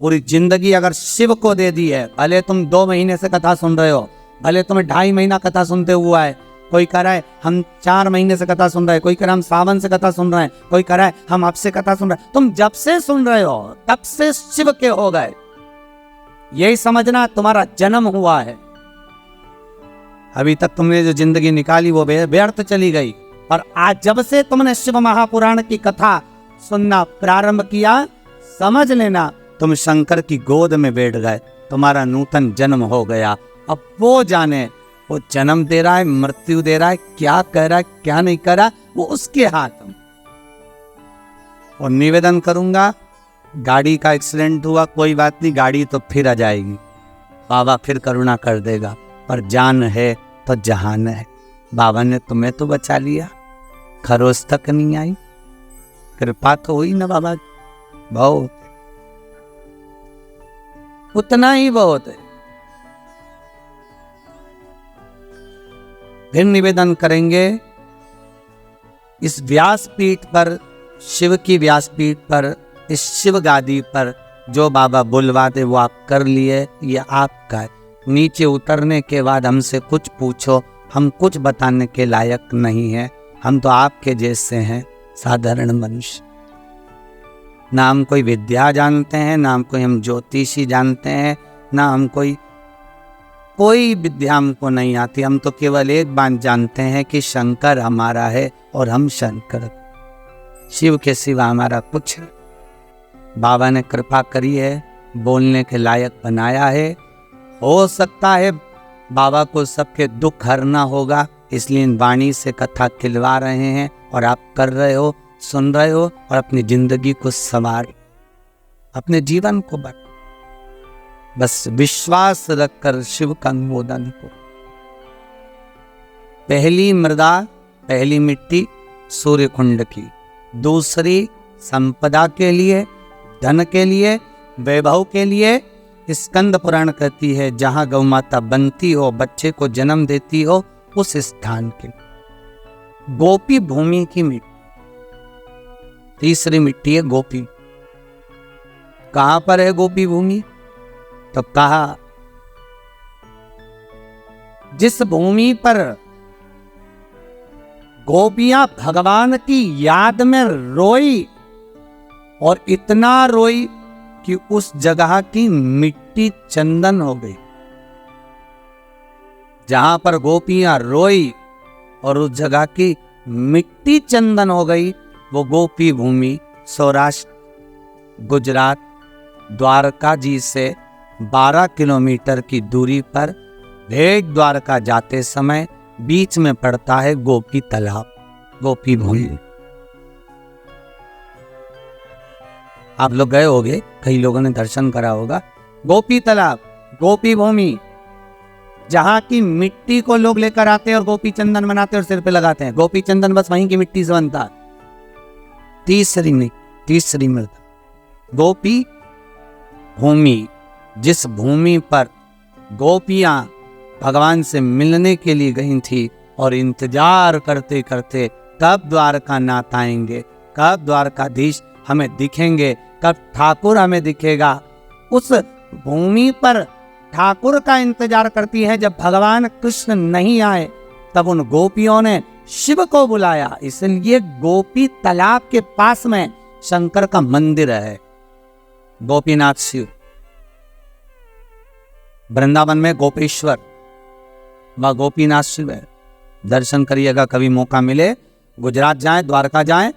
पूरी जिंदगी अगर शिव को दे दी है, भले तुम 2 महीने से कथा सुन रहे हो, भले तुम्हें 2.5 महीना कथा सुनते हुआ है, कोई कह रहा है हम 4 महीने से कथा सुन रहे हैं, कोई कह रहा है हम सावन से कथा सुन रहे हैं, कोई कह रहा है हम अब से कथा सुन रहे हैं, तुम जब से सुन रहे हो तब से शिव के हो गए, यही समझना तुम्हारा जन्म हुआ है। अभी तक तुमने जो जिंदगी निकाली वो व्यर्थ चली गई, और आज जब से तुमने शिव महापुराण की कथा सुनना प्रारंभ किया, समझ लेना तुम शंकर की गोद में बैठ गए, तुम्हारा नूतन जन्म हो गया। अब वो जाने वो जन्म दे रहा है, मृत्यु दे रहा है, क्या कह रहा है क्या नहीं कर रहा, वो उसके हाथ में। और निवेदन करूंगा, गाड़ी का एक्सीडेंट हुआ कोई बात नहीं, गाड़ी तो फिर आ जाएगी, बाबा फिर करुणा कर देगा, पर जान है तो जहान है। बाबा ने तुम्हें तो बचा लिया, खरोस तक नहीं आई, कृपा तो हुई ना बाबा, बहुत, उतना ही बहुत है। फिर निवेदन करेंगे, इस व्यासपीठ पर, शिव की व्यासपीठ पर, इस शिव गादी पर जो बाबा बुलवाते वो आप कर लिए, ये आपका है। नीचे उतरने के बाद हमसे कुछ पूछो, हम कुछ बताने के लायक नहीं है, हम तो आपके जैसे हैं, साधारण मनुष्य। ना हम कोई विद्या जानते हैं, ना हम कोई हम ज्योतिषी जानते हैं, ना हम कोई विद्या हमको नहीं आती। हम तो केवल एक बात जानते हैं कि शंकर हमारा है और हम शंकर, शिव के सिवा हमारा कुछ। बाबा ने कृपा करी है, बोलने के लायक बनाया है। हो सकता है बाबा को सबके दुख हरना होगा, इसलिए इन वाणी से कथा खिलवा रहे हैं, और आप कर रहे हो, सुन रहे हो, और अपनी जिंदगी को संवार, अपने जीवन को बस विश्वास रखकर शिव का अनुमोदन को। पहली मृदा, पहली मिट्टी सूर्य कुंड की, दूसरी संपदा के लिए, धन के लिए, वैभव के लिए। स्कंद पुराण कहती है जहां गौ माता बनती हो, बच्चे को जन्म देती हो, उस स्थान के। गोपी भूमि की मिट्टी, तीसरी मिट्टी है गोपी। कहां पर है गोपी भूमि? तो कहा जिस भूमि पर गोपियां भगवान की याद में रोई, और इतना रोई कि उस जगह की मिट्टी चंदन हो गई। जहां पर गोपियां रोई और उस जगह की मिट्टी चंदन हो गई, वो गोपी भूमि सौराष्ट्र, गुजरात, द्वारका जी से 12 किलोमीटर की दूरी पर भेग द्वारका जाते समय बीच में पड़ता है गोपी तालाब, गोपी भूमि। आप लोग गए होंगे, कई लोगों ने दर्शन करा होगा। गोपी तालाब, गोपी भूमि, जहां की मिट्टी को लोग लेकर आते हैं और गोपी चंदन बनाते हैं और सिर पे लगाते हैं। गोपी चंदन बस वहीं की मिट्टी से बनता है। तीसरी मृदा गोपी भूमि, जिस भूमि पर गोपियां भगवान से मिलने के लिए गई थी और इंतजार करते करते कब द्वारका नाथ आएंगे, कब द्वारकाधीश हमें दिखेंगे, कब ठाकुर हमें दिखेगा। उस भूमि पर ठाकुर का इंतजार करती है। जब भगवान कृष्ण नहीं आए तब उन गोपियों ने शिव को बुलाया, इसलिए गोपी तालाब के पास में शंकर का मंदिर है, गोपीनाथ शिव। वृंदावन में गोपेश्वर व गोपीनाथ शिव है। दर्शन करिएगा कभी मौका मिले, गुजरात जाएं, द्वारका जाएं,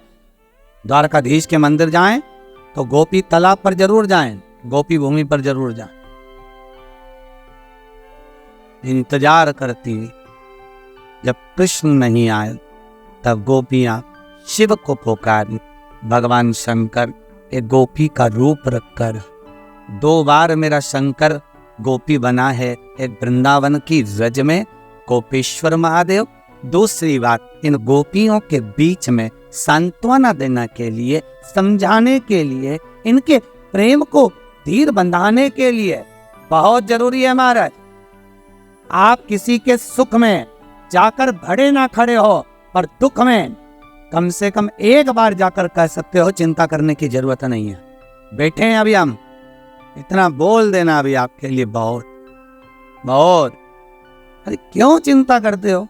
द्वारकाधीश के मंदिर जाएं, तो गोपी तालाब पर जरूर जाएं, गोपी भूमि पर जरूर जाएं। इंतजार करती, जब कृष्ण नहीं आए तब गोपियां शिव को पुकारी। भगवान शंकर एक गोपी का रूप रखकर 2 बार मेरा शंकर गोपी बना है। एक वृंदावन की रज में गोपेश्वर महादेव, दूसरी बात इन गोपियों के बीच में सांत्वना देने के लिए, समझाने के लिए, इनके प्रेम को धीर बंधाने के लिए बहुत जरूरी है महाराज। आप किसी के सुख में जाकर भड़े ना खड़े हो, पर दुख में कम से कम एक बार जाकर कह सकते हो चिंता करने की जरूरत नहीं है, बैठे हैं अभी हम, इतना बोल देना भी आपके लिए बहुत बहुत। अरे क्यों चिंता करते हो?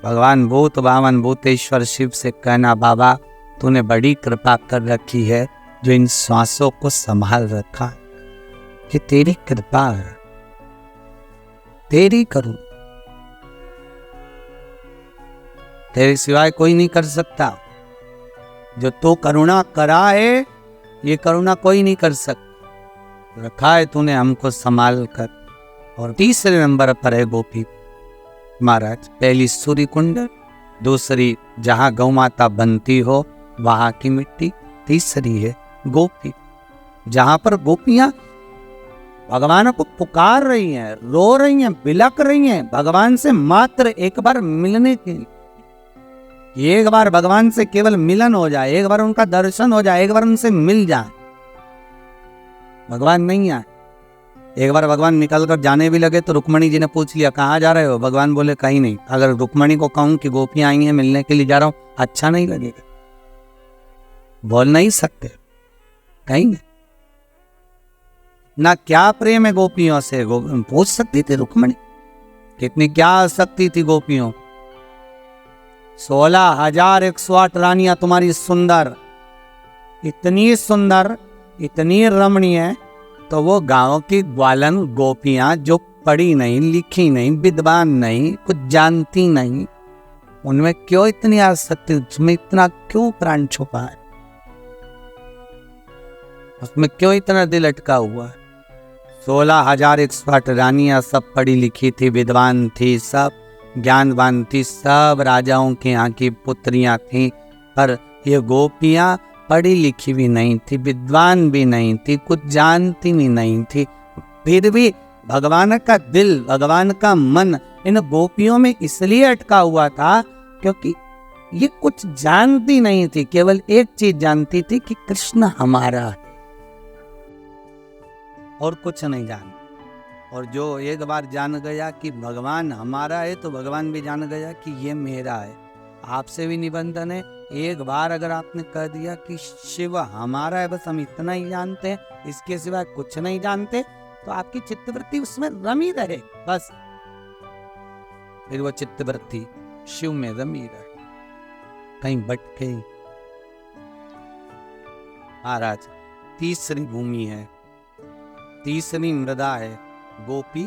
भगवान भूत भावन भूतेश्वर शिव से कहना, बाबा तूने बड़ी कृपा कर रखी है जो इन श्वासों को संभाल रखा है, कि तेरी कृपा है, तेरी करूं, तेरे सिवाय कोई नहीं कर सकता। जो तू करुणा करा है, ये करुणा कोई नहीं कर सकता। रखा है तूने हमको संभाल कर। और तीसरे नंबर पर है गोपी महाराज। पहली सूर्य कुंड, दूसरी जहां गौ माता बनती हो वहां की मिट्टी, तीसरी है गोपी, जहां पर गोपियां भगवान को पुकार रही हैं, रो रही हैं, बिलक रही हैं भगवान से मात्र एक बार मिलने के लिए। एक बार भगवान से केवल मिलन हो जाए, एक बार उनका दर्शन हो जाए, एक बार उनसे मिल जाए। भगवान नहीं आए। एक बार भगवान निकल कर जाने भी लगे तो रुक्मणी जी ने पूछ लिया, कहाँ जा रहे हो? भगवान बोले कहीं नहीं। अगर रुक्मणी को कहूं कि गोपियां आई हैं मिलने के लिए जा रहा हूं, अच्छा नहीं लगेगा, बोल नहीं सकते, कहीं ना। क्या प्रेम है गोपियों से? पूछ सकती थी रुक्मणी, कितनी क्या आसक्ति थी गोपियों। 16,108 रानियां तुम्हारी सुंदर, इतनी सुंदर, इतनी रमणीय, तो वो गांव की ग्वालन गोपियां जो पढ़ी नहीं, लिखी नहीं, विद्वान नहीं, कुछ जानती नहीं, उनमें क्यों इतनी आसक्ति? उसमें इतना क्यों प्राण छुपा है? उसमें क्यों इतना दिल अटका हुआ है? 16,108 रानियां सब पढ़ी लिखी थी, विद्वान थी, सब ज्ञानवान थी, सब राजाओं के यहाँ की पुत्रियां थी। पर ये गोपियां पढ़ी लिखी भी नहीं थी, विद्वान भी नहीं थी, कुछ जानती भी नहीं थी। फिर भी भगवान का दिल, भगवान का मन इन गोपियों में इसलिए अटका हुआ था क्योंकि ये कुछ जानती नहीं थी, केवल एक चीज जानती थी कि कृष्ण हमारा है और कुछ नहीं जानती। और जो एक बार जान गया कि भगवान हमारा है तो भगवान भी जान गया कि ये मेरा है। आपसे भी निबंधन है, एक बार अगर आपने कह दिया कि शिव हमारा है, बस हम इतना ही जानते हैं, इसके सिवाय कुछ नहीं जानते, तो आपकी चित्तवृत्ति उसमें रमी रहे, बस फिर वो चित्तवृत्ति शिव में रमी रहे, कहीं भटके। महाराज तीसरी भूमि है, तीसरी मृदा है गोपी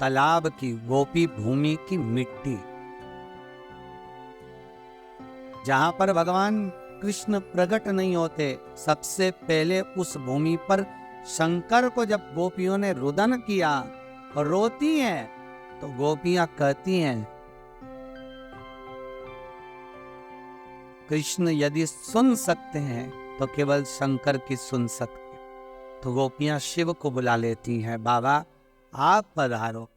तालाब की, गोपी भूमि की मिट्टी, जहां पर भगवान कृष्ण प्रकट नहीं होते। सबसे पहले उस भूमि पर शंकर को जब गोपियों ने रुदन किया और रोती हैं, तो गोपियां कहती हैं कृष्ण यदि सुन सकते हैं तो केवल शंकर की सुन सकते। तो गोपियां शिव को बुला लेती हैं, बाबा आप पधारो।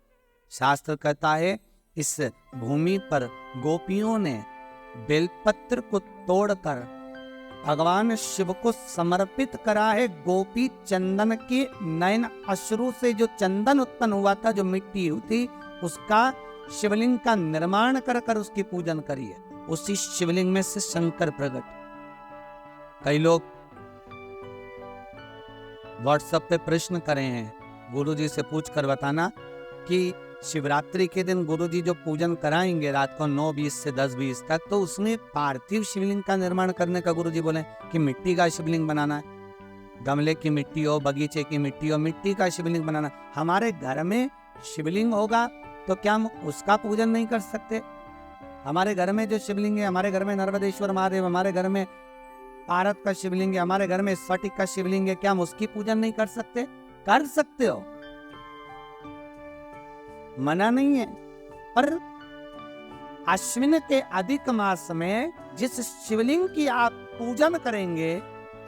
शास्त्र कहता है इस भूमि पर गोपियों ने बेलपत्र को तोड़कर भगवान शिव को समर्पित करा है। गोपी चंदन के नयन अश्रु से जो चंदन उत्पन्न हुआ था, जो मिट्टी थी, उसका शिवलिंग का निर्माण कर कर उसकी पूजन करी है। उसी शिवलिंग में से शंकर प्रकट। कई लोग व्हाट्सएप पे प्रश्न करे हैं, गुरुजी से पूछ कर बताना कि शिवरात्रि के दिन गुरुजी जो पूजन कराएंगे रात को 9:20 से 10:20 तक, तो उसमें पार्थिव शिवलिंग का निर्माण करने का गुरुजी बोले कि मिट्टी का शिवलिंग बनाना है, गमले की मिट्टी हो, बगीचे की मिट्टी हो, मिट्टी का शिवलिंग बनाना। हमारे घर में शिवलिंग होगा तो क्या हम उसका पूजन नहीं कर सकते? हमारे घर में जो शिवलिंग है, हमारे घर में नर्मदेश्वर महादेव, हमारे घर में पारत का शिवलिंग है, हमारे घर में स्फटिक का शिवलिंग है, क्या हम उसकी पूजन नहीं कर सकते? कर सकते हो, मना नहीं है। पर अश्विन के अधिक मास में जिस शिवलिंग की आप पूजन करेंगे,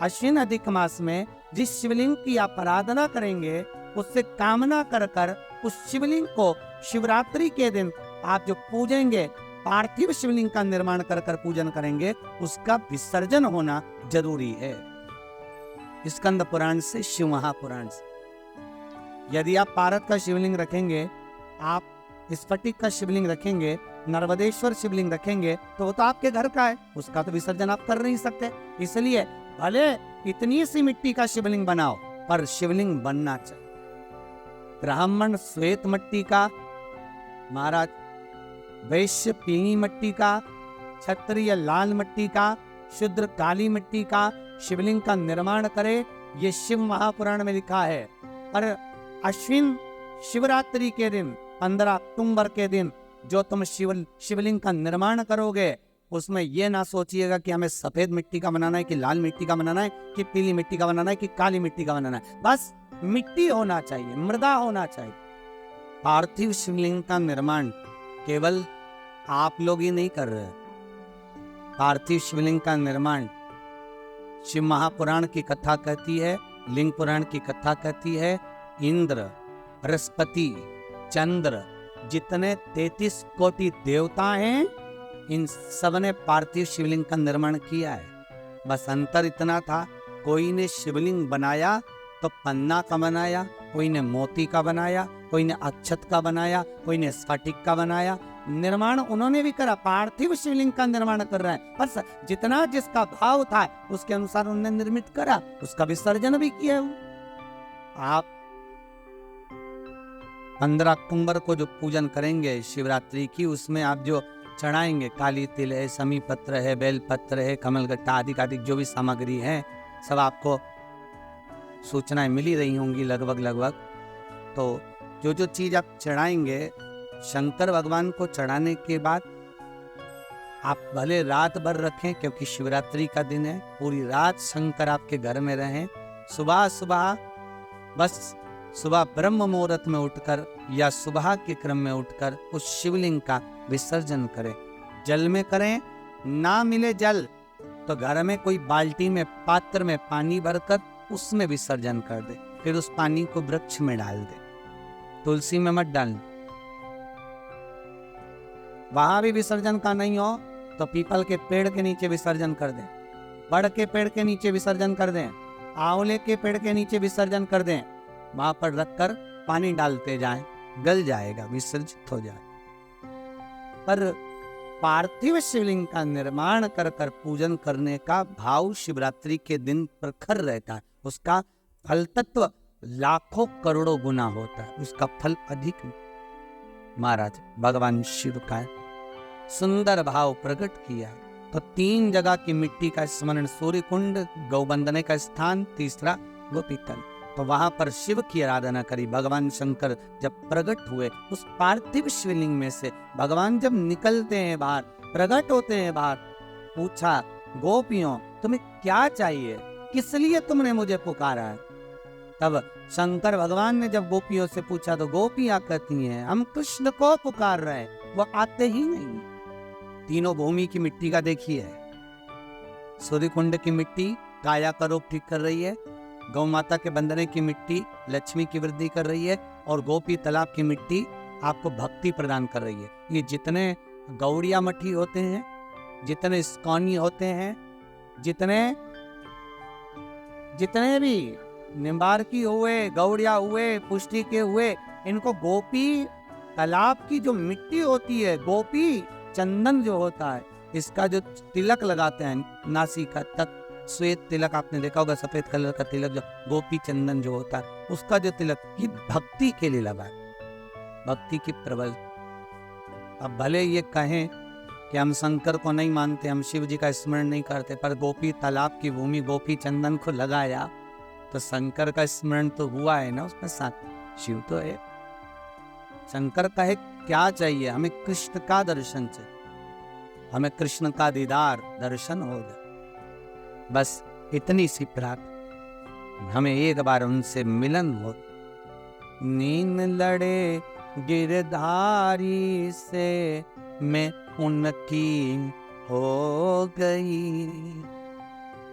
अश्विन अधिक मास में जिस शिवलिंग की आप आराधना करेंगे, उससे कामना कर कर उस शिवलिंग को शिवरात्रि के दिन आप जो पूजेंगे, पार्थिव शिवलिंग का निर्माण कर कर पूजन करेंगे, उसका विसर्जन होना जरूरी है। स्कंद पुराण से, शिव महापुराण से। यदि आप पारत का शिवलिंग रखेंगे, आप स्फटिक का शिवलिंग रखेंगे, नर्मदेश्वर शिवलिंग रखेंगे, तो वो तो आपके घर का है, उसका तो विसर्जन आप कर नहीं सकते। इसलिए भले इतनी सी मिट्टी का शिवलिंग बनाओ, पर शिवलिंग बनना चाहिए। ब्राह्मण श्वेत मिट्टी का, महाराज वैश्य पीली मिट्टी का, क्षत्रिय लाल मिट्टी का, शूद्र काली मिट्टी का शिवलिंग का निर्माण करे, ये शिव महापुराण में लिखा है। पर अश्विन शिवरात्रि के दिन 15 अक्टूबर के दिन जो तुम शिवलिंग का निर्माण करोगे, उसमें यह ना सोचिएगा कि हमें सफेद मिट्टी का बनाना है कि लाल मिट्टी का बनाना है कि पीली मिट्टी का बनाना है कि काली मिट्टी का बनाना है। बस मिट्टी होना चाहिए, मृदा होना चाहिए। पार्थिव शिवलिंग का निर्माण केवल आप लोग ही नहीं कर रहे। पार्थिव शिवलिंग का निर्माण शिव महापुराण की कथा कहती है, लिंग पुराण की कथा कहती है, इंद्र, बृहस्पति, चंद्र, जितने 33 कोटि देवता हैं, इन सब ने पार्थिव शिवलिंग का निर्माण किया है। बस अंतर इतना था, कोई ने शिवलिंग बनाया तो पन्ना का बनाया, कोई ने मोती का बनाया, कोई ने अक्षत का बनाया, कोई ने स्फटिक का बनाया। निर्माण उन्होंने भी करा, पार्थिव शिवलिंग का निर्माण कर रहा है। बस जितना जिसका भाव था उसके अनुसार उन्होंने निर्मित करा, उसका विसर्जन भी किया। आप 15 अक्टूबर को जो पूजन करेंगे शिवरात्रि की, उसमें आप जो चढ़ाएंगे, काली तिल है, समी पत्र है, बेल पत्र है, कमलगट्टा आदि जो भी सामग्री है, सब आपको सूचनाएं मिली रही होंगी लगभग। तो जो चीज आप चढ़ाएंगे शंकर भगवान को चढ़ाने के बाद आप भले रात भर रखें, क्योंकि शिवरात्रि का दिन है, पूरी रात शंकर आपके घर में रहें। सुबह ब्रह्म मुहूर्त में उठकर या सुबह के क्रम में उठकर उस शिवलिंग का विसर्जन करें। जल में करें, ना मिले जल तो घर में कोई बाल्टी में, पात्र में पानी भरकर उसमें विसर्जन कर दे, फिर उस पानी को वृक्ष में डाल दे, तुलसी में मत डालना। वहां भी विसर्जन का नहीं हो तो पीपल के पेड़ के नीचे विसर्जन कर दें, बड़ के पेड़ के नीचे विसर्जन कर दें, आंवले के पेड़ के नीचे विसर्जन कर दें। वहां पर रखकर पानी डालते जाएं, गल जाएगा, विसर्जित हो जाए। पर पार्थिव शिवलिंग का निर्माण कर पूजन करने का भाव शिवरात्रि के दिन प्रखर रहता है। उसका फल तत्व लाखों करोड़ों गुना होता है, उसका फल अधिक। महाराज भगवान शिव का सुंदर भाव प्रकट किया तो 3 जगह की मिट्टी का स्मरण, सूर्य कुंड, गौबंदने का स्थान, तीसरा गोपीतल। तो वहां पर शिव की आराधना करी। भगवान शंकर जब प्रकट हुए उस पार्थिव शिवलिंग में से, भगवान जब निकलते हैं बाहर, प्रकट होते हैं बाहर, पूछा गोपियों तुम्हें क्या चाहिए, किस लिए तुमने मुझे पुकारा है? तब शंकर भगवान ने जब गोपियों से पूछा तो गोपियां कहती हैं हम कृष्ण को पुकार रहे हैं, वो आते ही नहीं। तीनों भूमि की मिट्टी का देखिए, सूर्य कुंड की मिट्टी काया का रोग ठीक कर रही है, गौ माता के बंदने की मिट्टी लक्ष्मी की वृद्धि कर रही है, और गोपी तालाब की मिट्टी आपको भक्ति प्रदान कर रही है। ये जितने गौड़िया मठी होते हैं, जितने इस्कॉनी होते हैं, जितने भी निम्बारकी हुए, गौड़िया हुए, पुष्टि के हुए, इनको गोपी तालाब की जो मिट्टी होती है, गोपी चंदन जो होता है, इसका जो तिलक लगाते हैं नासिका तक, श्वेत तिलक आपने देखा होगा, सफेद कलर का तिलक, जो गोपी चंदन जो होता है, उसका जो तिलक, ये भक्ति के लिए लगा है, भक्ति की प्रबल। अब भले ये कहें कि हम शंकर को नहीं मानते, हम शिव जी का स्मरण नहीं करते, पर गोपी तालाब की भूमि गोपी चंदन को लगाया तो शंकर का स्मरण तो हुआ है ना उसमें साथ, शिव तो है। शंकर का है क्या चाहिए, हमें कृष्ण का दर्शन चाहिए, हमें कृष्ण का दीदार दर्शन हो जाए, बस इतनी सी प्रार्थना, हमें एक बार उनसे मिलन हो। नीन लड़े गिरधारी से मैं उनकी हो गई,